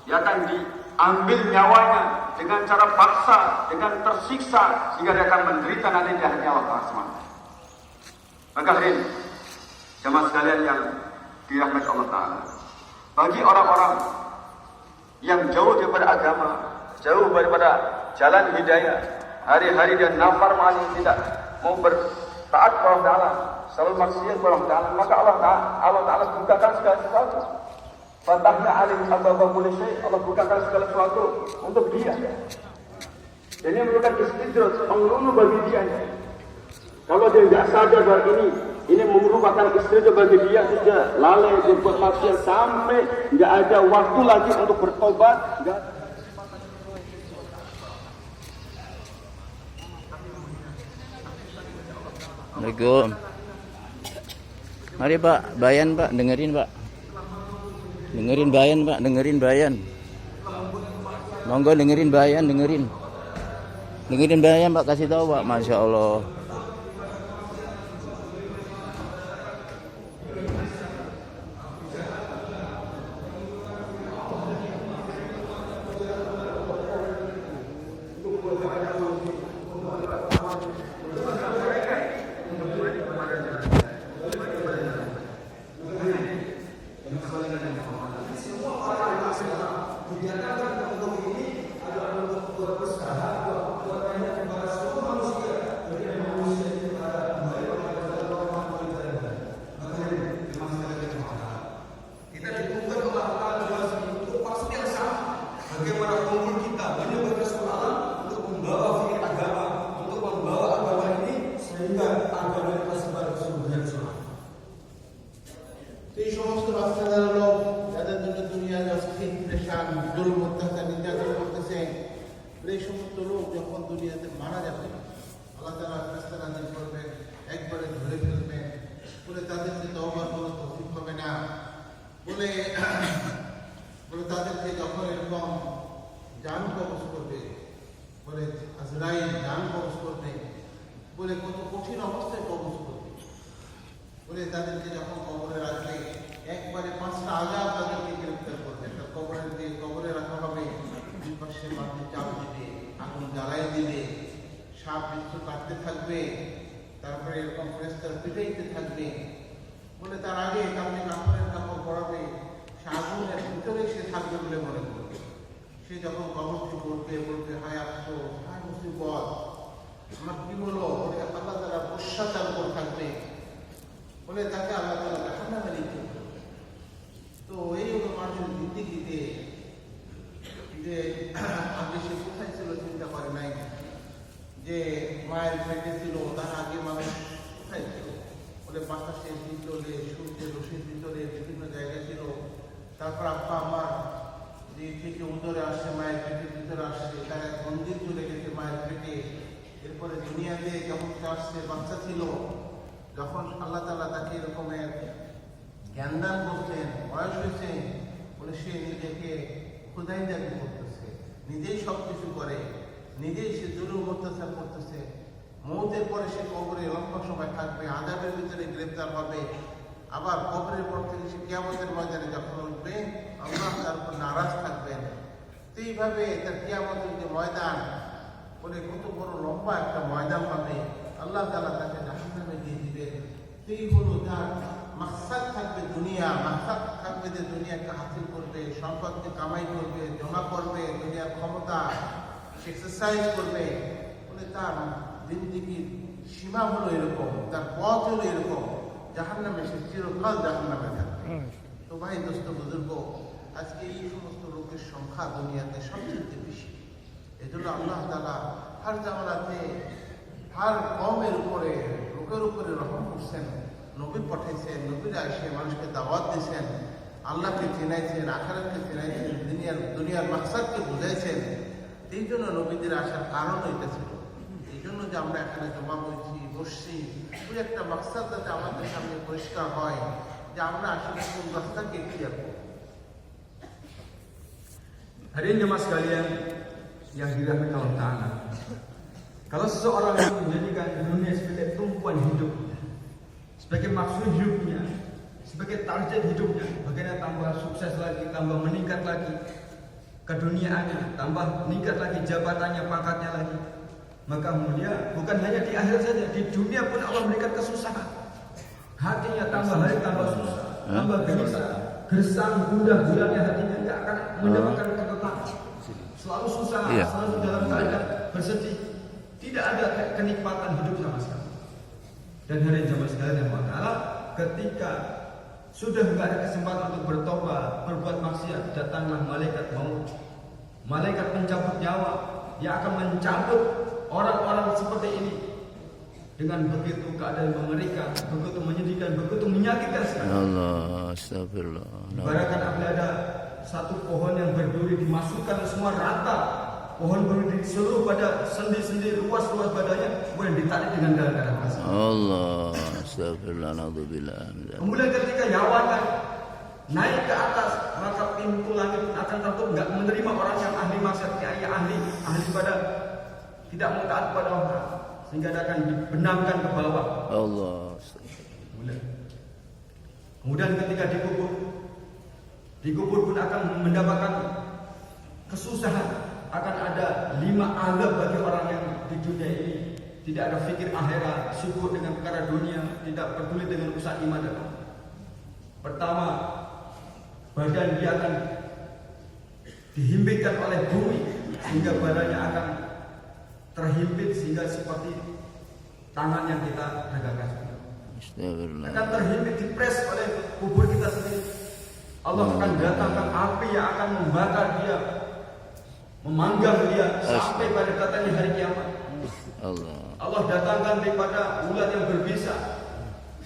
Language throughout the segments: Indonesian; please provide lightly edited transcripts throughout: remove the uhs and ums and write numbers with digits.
dia akan diambil nyawanya dengan cara paksa, dengan tersiksa, sehingga dia akan menderita nanti di hadapan Allah SWT. Maka hadirin jamaah sekalian yang dirahmati Allah Ta'ala, bagi orang-orang yang jauh daripada agama, jauh daripada jalan hidayah, hari-hari dia nafar mali, tidak mau bertaat kepada Allah Ta'ala, selalu maksiat kepada Allah Ta'ala, maka Allah Ta'ala bukakan segala sesuatu. Fatahna alim ababa kulli syai, Allah bukakan segala sesuatu untuk dia. Dan ini merupakan istidraj, pengelulu bagi dia. Kalau dia tidak sadar bahwa ini merupakan istidraj bagi dia, dia lalai berbuat maksiat sampai tidak ada waktu lagi untuk bertobat. Assalamualaikum. Mari Pak, bayan Pak, dengerin Pak. Dengerin bayan Pak, dengerin bayan. Monggo dengerin bayan, dengerin. Dengerin bayan Pak, kasih tahu Pak, Masya Allah. এই সমস্ত বাচ্চাদের লোক যাদের জন্য দুনিয়া অস্থির প্রেশান জুলুম অত্যাচার নির্যাতন করতেছে, এই সমস্ত লোক যখন দুনিয়াতে মারা যাবে আল্লাহ তাআলা ফেরেশতা নাযিল করবেন, একবারে ধরে ফেলবেন, বলে তাদেরকে তওবার কোনো তৌফিক হবে না, বলে তাদেরকে যখন এরকম জান কবজ করবে, বলে আজরাইল জান কবজ করবে, বলে কত কঠিন অবস্থায় কবজ করবে, বলে তাদেরকে যখন কবরে রাখবে একবারে 5টা আযাব তাদেরকে গ্রেফতার করবে। একটা কবরে রাখা হবে, দুই পাশে মাটির চাপ দিবে, আগুন জ্বালাই দিবে, সাপ বিচ্ছু কাটতে থাকবে, তারপরে এরকম ফেরেশতারা পিটাইতে থাকবে, বলে তার আগে তাকে কাপড়ের কাপড় পরাবে, সে আগুনের ভিতরে সে থাকবে বলে মনে করবে। সে যখন কবর থেকে উঠবে বলবে হায় আফসোস, হায় মুসিবত, আমার কি হলো, বলে আল্লাহ তাআলা পশ্চাতাপ করে থাকবে, বলে তাকে আল্লাহ তাআলা জাহান্নামে নিক্ষেপ করবে। তো এই হলো মানুষের জিন্দেগিতে যে আগে সে কোথায় ছিল চিন্তা করে নাই, যে মায়ের পেটে ছিল তার আগে মানুষ কোথায় ছিল, বলে বাতাসের ভিতরে, সূর্যের রশ্মির ভিতরে বিভিন্ন জায়গায় ছিল। তারপর আব্বা আমার যে থেকে উদরে আসছে, মায়ের পেটের ভিতরে আসছে, তার এক মন্দির চলে গেছে মায়ের পেটে। এরপরে দুনিয়াতে যখন আসছে বাচ্চা ছিল, যখন আল্লাহ তাআলা তাকে এরকমের জ্ঞান দান করছেন, বয়স হয়েছে, বলে সে নিজেকে খুদাই দাবি করতেছে, নিজেই সব কিছু করে, নিজেই সে জুলুম অত্যাচার করতেছে। মৌতের পরে সে কবরে লম্বা সময় থাকবে, আযাবের ভিতরে গ্রেফতার হবে, আবার কবরের পর থেকে সে কিয়ামতের ময়দানে যখন উঠবে আল্লাহ তার উপর নারাজ থাকবেন। তো এইভাবে তার কিয়ামতের যে ময়দান, বলে কত বড় লম্বা একটা ময়দান হবে, আল্লাহ তাআলা তাকে জাহান্নামে দিয়ে দিবেন। সেই হলো তার মাকসাদ থাকবে দুনিয়া, মাকসাদ থাকবে যে দুনিয়াকে হাসিল করবে, সম্পদকে কামাই করবে, জমা করবে, দুনিয়ার ক্ষমতা এক্সারসাইজ করবে, বলে তার জিন্দেগির সীমা হলো এরকম, তার পথ হলো এরকম, জাহান্নামে সে চিরকাল জাহান্নামে থাকবে। তো ভাই দোস্ত বুজুর্গ, আজকে এই সমস্ত লোকের সংখ্যা দুনিয়াতে সবচেয়ে বেশি। এজন্য আল্লাহ তাআলা হার জামানাতে হার কওমের উপরে, লোকের উপরে রহম করছেন, নবী পাঠাইছেন, নবীরা এসে মানুষকে দাওয়াত দিয়েছেন, আল্লাহকে চিনাইছেন, আখিরাতকে চিনাইছেন, দুনিয়ার মাকসাদকে বুঝাইছেন। এই জন্য নবীদের আসার কারণ এটা ছিল। এই জন্য যে আমরা এখানে জমা বসছি, ওই একটা মাকসাদ যাতে আমাদের সামনে পরিষ্কার হয় যে আমরা আসলে কোন রাস্তাকে ক্লিয়ার করব। Hadirin jemaah sekalian yang dirahmati Allah Ta'ala, kalau seseorang menjadikan dunia sebagai tumpuan hidupnya, sebagai maksud hidupnya, sebagai target hidupnya, bagaimana tambah sukses lagi, tambah meningkat lagi, keduniaannya, tambah meningkat lagi jabatannya, pangkatnya lagi. Maka mulia bukan hanya di akhirat saja, di dunia pun Allah memberikan kesusahan. Hatinya tambah hari tambah susah, tambah gelisah, gersang, gundah gulana hatinya, tidak akan mendapatkan ketenangan. Selalu susah, selalu dalam keadaan bersedih. Tidak ada kenikmatan hidup sama sekali. Dan hari jamaah sekalian yang Allah, ketika sudah tidak ada kesempatan untuk bertobat, berbuat maksiat, datanglah malaikat maut, malaikat pencabut nyawa yang akan mencabut orang-orang seperti ini dengan begitu keadaan mengerikan, begitu menyedihkan, begitu menyakitkan sekali. Allah, astagfirullah. Ibaratkan apabila ada satu pohon yang berduri dimasukkan semua rata, pohon berduri seluruh pada sendi-sendi luas-luas badannya, kemudian ditarik dengan dalam keadaan Allah, astagfirullah, naudzubillah. Kemudian ketika nyawa naik ke atas, maka pintu langit akan tertutup, nggak menerima orang yang ahli maksiat, yang ahli pada tidak mau taat kepada Allah, sehingga dia akan dibenamkan ke bawah. Allah. Kemudian ketika dikubur pun akan mendapatkan kesusahan. Akan ada 5 azab bagi orang yang di dunia ini tidak ada fikir akhirat, sibuk dengan perkara dunia, tidak peduli dengan usaha ibadah. Pertama, badan dia akan dihimpitkan oleh bumi sehingga badannya akan terhimpit sehingga seperti tangan yang kita regangkan. Akan terhimpit, dipres oleh kubur kita sendiri. Allah akan datangkan api yang akan membakar dia, memanggang dia sampai pada datangnya hari kiamat. Allah datangkan daripada ulat yang berbisa,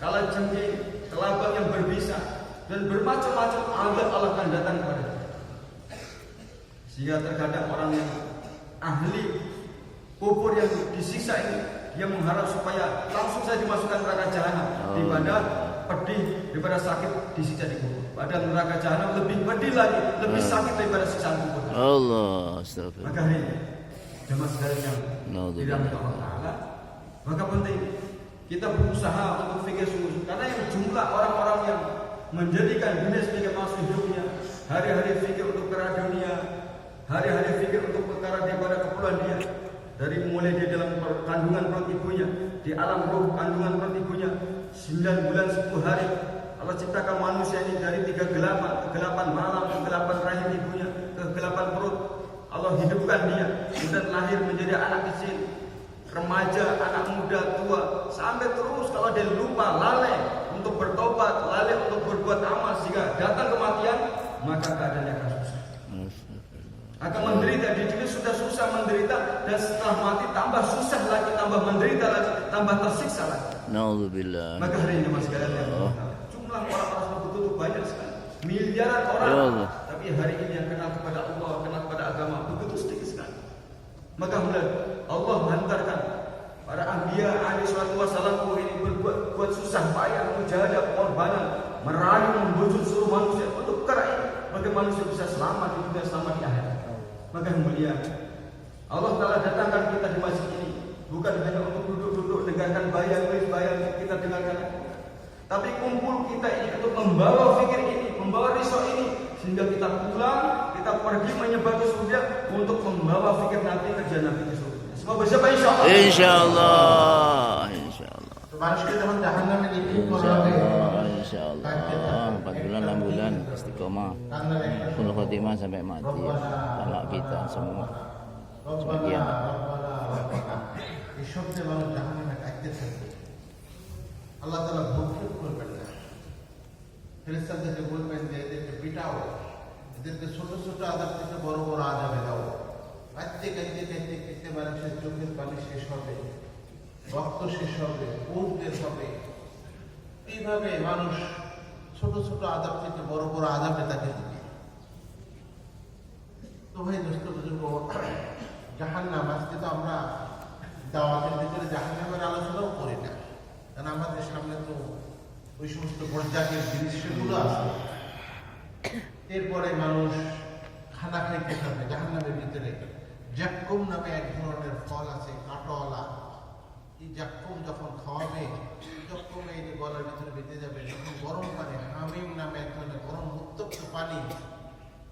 kalajengking, kelabang yang berbisa, dan bermacam-macam azab Allah akan datang kepada dia. Sehingga terkadang orang yang ahli kubur yang disiksa ini, dia mengharap supaya langsung saja dimasukkan neraka jahanam daripada pedih, daripada sakit disiksa di kubur. Padahal neraka jahanam lebih pedih lagi, lebih sakit daripada siksaan kubur. Allah, astagfirullah. Maka ini jemaah sekalian yang dirahmati Allah Taala, maka penting kita berusaha untuk fikir sungguh-sungguh, karena yang jumlah orang-orang yang menjadikan dunia sebagai maksud hidupnya, hari-hari fikir untuk perkara dunia, hari-hari fikir untuk perkara daripada keperluan dia, dari mulai dia dalam kandungan perut ibunya, di alam roh kandungan perut ibunya, 9 bulan 10 hari Allah ciptakan manusia ini dari 3 kegelapan malam, kegelapan rahim ibunya, kegelapan perut. Allah hidupkan dia, kemudian lahir menjadi anak kecil, remaja, anak muda, tua, sampai terus kalau dia lupa, lalai untuk bertobat, lalai untuk berbuat amal, sehingga datang kematian, maka keadaannya akan susah. Akan menderita, di dunia sudah susah menderita, dan setelah mati tambah susah lagi, tambah menderita lagi, tambah tersiksa lagi. Naudzubillah. Maka hari ini mas sekalian yang jumlah orang-orang begitu banyak sekali, miliaran orang, tapi hari ini yang kenal kepada Allah, kenal kepada agama begitu sedikit sekali. Maka kemudian Allah hantarkan para anbiya alaihi salatu wassalam ini berbuat susah payah, mujahadah, pengorbanan, merayu, membujuk seluruh manusia untuk perkara ini, bagi manusia bisa selamat di dunia, selamat di akhirat. Maka yang mulia, Allah Ta'ala datangkan kita di masjid ini bukan hanya untuk duduk-duduk dengarkan bayang kita dengarkan, tapi kumpul kita ini untuk membawa fikir ini, membawa risau ini, sehingga kita pulang, kita pergi menyebar ke surga untuk membawa fikir Nabi, kerja Nabi ke surga. Semua bersama insyaallah. Insyaallah, insyaallah. মানুষকে যখন জাহান্নামে নিক্ষেপ করা হবে, insyaallah 4 bulan 6 bulan istiqomah, full khotimah sampai mati, anak kita semua. Sebagian এই শব্দে মানুষ জাহান্নামে কাটতে থাকবে। আল্লাহ তাআলা ভক্ষণ করবেন না, ফেরেশতাদেরকে বলবেন যে এদেরকে পিটাও, এদেরকে ছোট ছোট আযাব থেকে বড় বড় আযাবে দাও। কাঁদতে কাঁদতে কাঁদতে কাঁদতে মানুষের চোখের পানি শেষ হবে, রক্ত শেষ হবে, খুন বের হবে। এইভাবে মানুষ ছোট ছোট আযাব থেকে বড় বড় আযাবে তাকে দিবে। তো ভাই দোস্ত বুজুর্গ, জাহান্নাম, আজকে তো আমরা দাওয়াতের ভিতরে জাহান্নামের আলোচনাও করি না, কারণ আমাদের সামনে তো ওই সমস্ত বজ্জাকের দৃশ্যগুলো আছে। এরপরে মানুষ খানা খাইতে থাকবে জাহান্নামের ভিতরে। জাক্কুম নামে এক ধরনের ফল আছে, কাঁটাওয়ালা। এই জাক্কুম যখন খাওয়াবে, জাক্কুম এই যে গলার ভিতরে বেঁধে যাবে, যখন গরম পানি, হামিম নামে এক ধরনের গরম উত্তপ্ত পানি,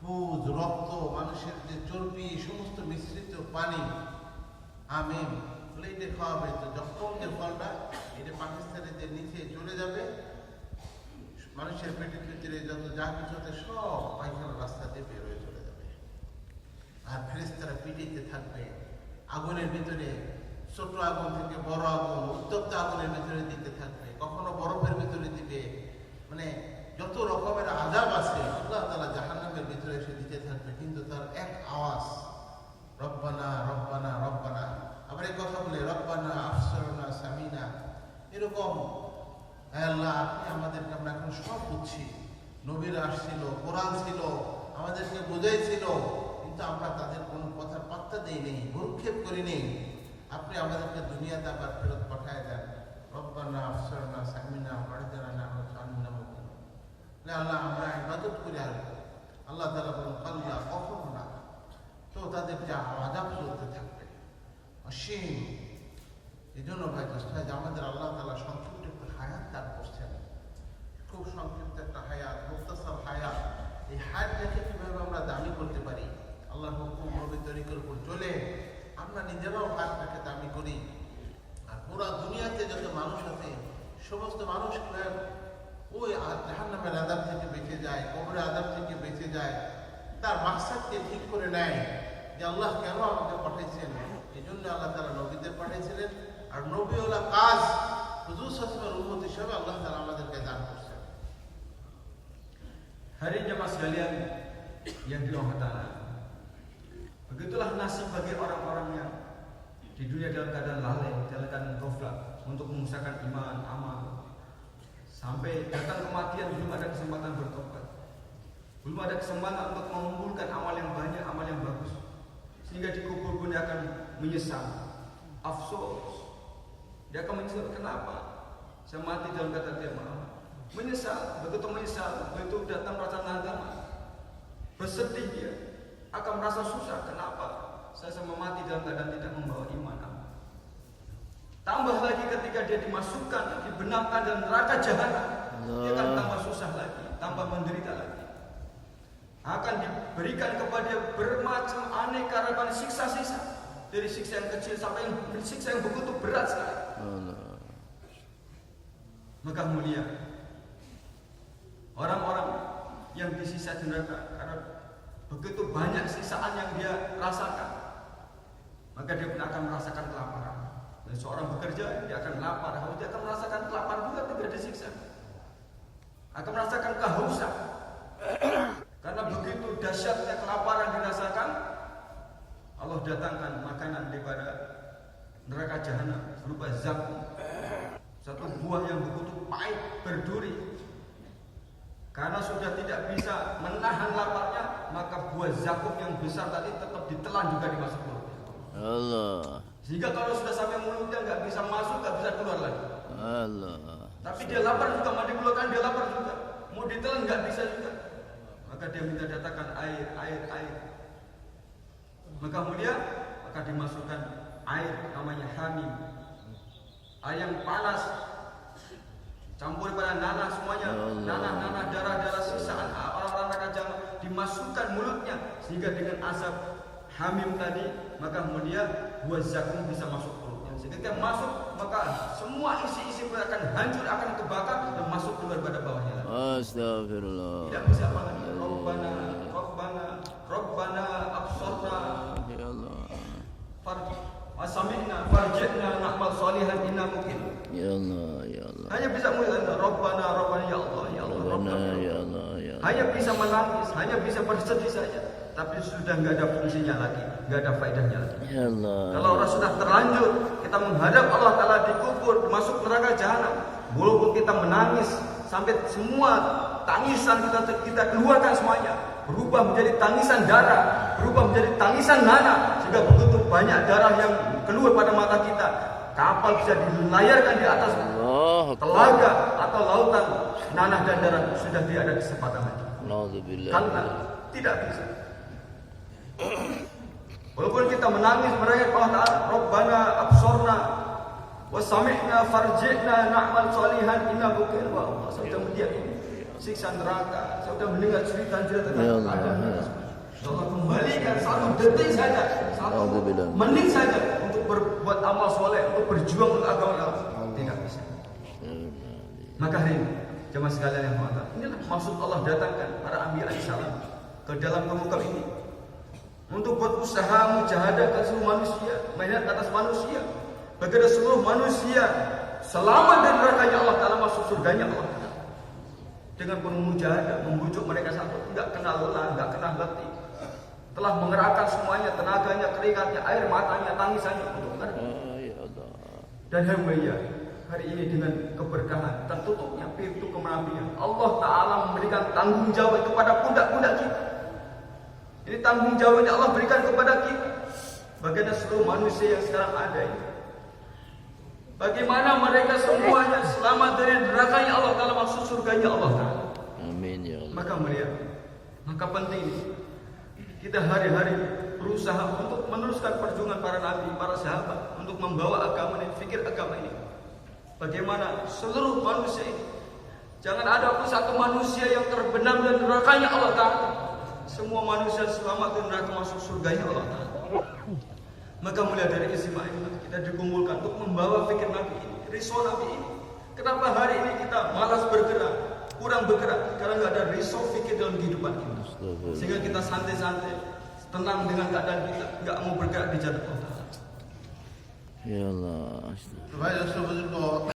পুজ, রক্ত মানুষের মানুষের যে চর্বি সমস্ত মিশ্রিত পানি আমিন প্লেটে খাওয়াবে, তো যখন যে ফলটা এটা পাকিস্তানের যে নিচে চলে যাবে, মানুষের পেটের ভিতরে যত যা কিছু আছে সব পায়খানার রাস্তা দিয়ে বের হয়ে চলে যাবে। আর ফেরেশতারা পিটিতে থাকবে আগুনের ভিতরে, ছোট আগুন থেকে বড় আগুন, উত্তপ্ত আগুনের ভিতরে দিতে থাকবে, কখনো বরফের ভিতরে দিবে, মানে যত রকমের আযাব আছে আল্লাহ তাআলা জাহান্নামের ভিতরে এসে দিতে থাকবে, কিন্তু তার এক আওয়াজ রব্বানা রব্বানা রব্বানা। আবার এই কথা বলে রব্বানা আফসরনা সামিনা, এরকম আল্লাহ আপনি আমাদেরকে, আমরা এখন সব বুঝছি, নবীরা আসছিল, কোরআন ছিল, আমাদেরকে বোঝাইছিল, কিন্তু আমরা তাদের কোনো কথার পাত্তা দেইনি, ভ্রুক্ষেপ করিনি। আপনি আমাদেরকে দুনিয়াতে আবার ফেরত পাঠায় দেন। রব্বানা আফসরনা সামিনা ওয়া'রিদনা না'মানা মুকিম। আল্লাহ আমরা ইবাদত করে আসবো। আল্লাহ তাআলা বলেন আল্লাহ কখনো না, তো তাদের যা আযাব চলতে থাকবে অসীম। এই জন্য ভাই দোস্ত, আমাদের আল্লাহ তাআলা সংক্ষিপ্ত একটা হায়াত দান করছেন, খুব সংক্ষিপ্ত একটা হায়াত, মুক্তাসার হায়াত। এই হায়াতটাকে কিভাবে আমরা দামি করতে পারি, আল্লাহর হুকুম নবী তরিকার উপর চলে আমরা নিজেরাও হায়াতটাকে দামি করি। আর পুরা দুনিয়াতে যত মানুষ আছে সমস্ত মানুষ ওই জাহান্নামের আযাব থেকে বেঁচে যায়, কবরের আযাব থেকে বেঁচে যায়, তার মাকসাদকে ঠিক করে নেয় যে আল্লাহ কেন আমাকে পাঠিয়েছেন। এই জন্য আল্লাহ তাআলা নবীদের পাঠিয়েছিলেন, আর নবীওয়ালা কাজ হুজুর সাল্লাল্লাহু আলাইহি ওয়াসাল্লামের উম্মত হিসেবে আল্লাহ তাআলা আমাদেরকে দান করছেন। Hari jemaah sekalian yang dirahmati Allah, begitulah nasib bagi orang-orang yang di dunia dalam keadaan lalai, dalam keadaan ghaflah untuk mengusahakan iman, amal, sampai datang kematian belum ada kesempatan bertobat, belum ada kesempatan untuk mengumpulkan amal yang banyak, amal yang bagus, sehingga dikubur pun dia akan menyesal, afsos, dia akan menyesal. Kenapa saya mati dalam keadaan dia maaf? Menyesal, begitu menyesal, begitu datang rasa nadama, bersedih dia, akan merasa susah. Kenapa saya sama mati dalam keadaan tidak membawa iman? Tambah lagi ketika dia dimasukkan, dibenamkan dalam neraka jahanam, dia akan tambah susah lagi, tambah menderita lagi. Akan diberikan kepada dia bermacam aneka ragam siksa-siksa, dari siksa yang kecil sampai siksa yang begitu berat sekali. Maka mulia orang-orang yang disisa di neraka karena begitu banyak sisaan yang dia rasakan, maka dia pun akan merasakan kelaparan. Dan seorang bekerja, dia akan lapar, harus dia akan merasakan kelaparan juga ketika disiksa, akan merasakan kehausan. Karena begitu dahsyatnya kelaparan dirasakan, Allah datangkan makanan daripada neraka jahanam berupa zakum, satu buah yang begitu pahit, berduri. Karena sudah tidak bisa menahan laparnya, maka buah zakum yang besar tadi tetap ditelan juga dimasuk mulut. Allah. Sehingga kalau sudah sampai mulutnya nggak bisa masuk, nggak bisa keluar lagi. Allah. Tapi dia lapar juga, mau dikeluarkan dia lapar juga, mau ditelan nggak bisa juga. Maka dia minta datangkan air. Maka kemudian maka dimasukkan air namanya hamim, air yang panas, campur pada nanah semuanya, nanah darah sisaan orang-orang neraka jahanam dimasukkan mulutnya, sehingga dengan asap hamim tadi maka kemudian buah zakum bisa masuk mulutnya. Sehingga ketika masuk maka semua isi perut akan hancur, akan kebakar dan masuk keluar pada bawahnya lagi. Astagfirullah. Tidak bisa apa lagi. Rabbana absorna Ya Allah. Sami'na farji'na na'mal salihan inna muqim. Ya Allah, ya Allah. Hanya bisa mengatakan Rabbana ya Allah, ya Allah, Rabbana ya Allah, ya Allah. Hanya bisa menangis, hanya bisa bersedih saja, tapi sudah nggak ada fungsinya lagi, nggak ada faedahnya lagi. Ya Allah. Kalau orang sudah terlanjur kita menghadap Allah Taala dikubur, masuk neraka jahanam, walaupun kita menangis sampai semua tangisan kita keluarkan semuanya, berubah menjadi tangisan darah, berubah menjadi tangisan nanah, sehingga begitu banyak darah yang keluar pada mata kita, kapal bisa dilayarkan di atas telaga atau lautan, nanah dan darah sudah tidak ada kesempatan lagi. Karena tidak bisa. Walaupun kita menangis merayat Allah Ta'ala, Rabbana absorna wa sami'na farji'na na'mal salihan inna muqim. Wa Allah, saya sudah melihat siksa neraka, saya sudah mendengar cerita-cerita tentang keadaan. Allah kembalikan hanya 1 detik saja, 1 menit saja untuk berbuat amal soleh, untuk berjuang untuk agama Allah. Tidak bisa. Maka hari ini, jemaah sekalian yang hormat, inilah maksud Allah datangkan para anbiya alaihissalam ke dalam muka ini untuk buat usaha mujahadah ke seluruh manusia, mainan atas manusia, bagaimana seluruh manusia selamat dari nerakanya Allah Ta'ala, masuk surganya Allah Ta'ala. Dengan penuh mujahadah, membujuk mereka satu, tidak kenal lelah, tidak kenal letih, telah mengerahkan semuanya, tenaganya, keringatnya, air matanya, tangisannya untuk mereka. Dan alhamdulillah, hari ini dengan keberkahan tertutupnya pintu kenabian, Allah Ta'ala memberikan tanggung jawab kepada pundak-pundak kita. Ini tanggung jawab yang Allah berikan kepada kita. Bagaimana seluruh manusia yang sekarang ada ini, bagaimana mereka semuanya selamat dari nerakanya Allah Ta'ala, masuk surganya Allah Ta'ala. Amin ya Allah. Maka melihat, maka penting kita hari-hari berusaha untuk meneruskan perjuangan para nabi, para sahabat, untuk membawa agama ini, fikir agama ini. Bagaimana seluruh manusia ini, jangan ada pun satu manusia yang terbenam dari nerakanya Allah Ta'ala. Semua manusia selamat dari neraka, masuk surganya Allah Ta'ala. Maka mulai dari istimewa ini kita dikumpulkan untuk membawa fikir Nabi ini, risau Nabi ini. Kenapa hari ini kita malas bergerak, kurang bergerak? Karena nggak ada risau fikir dalam kehidupan kita. Sehingga kita santai-santai, tenang dengan keadaan kita, nggak mau bergerak di jalan Allah. Ya Allah. Terbaik,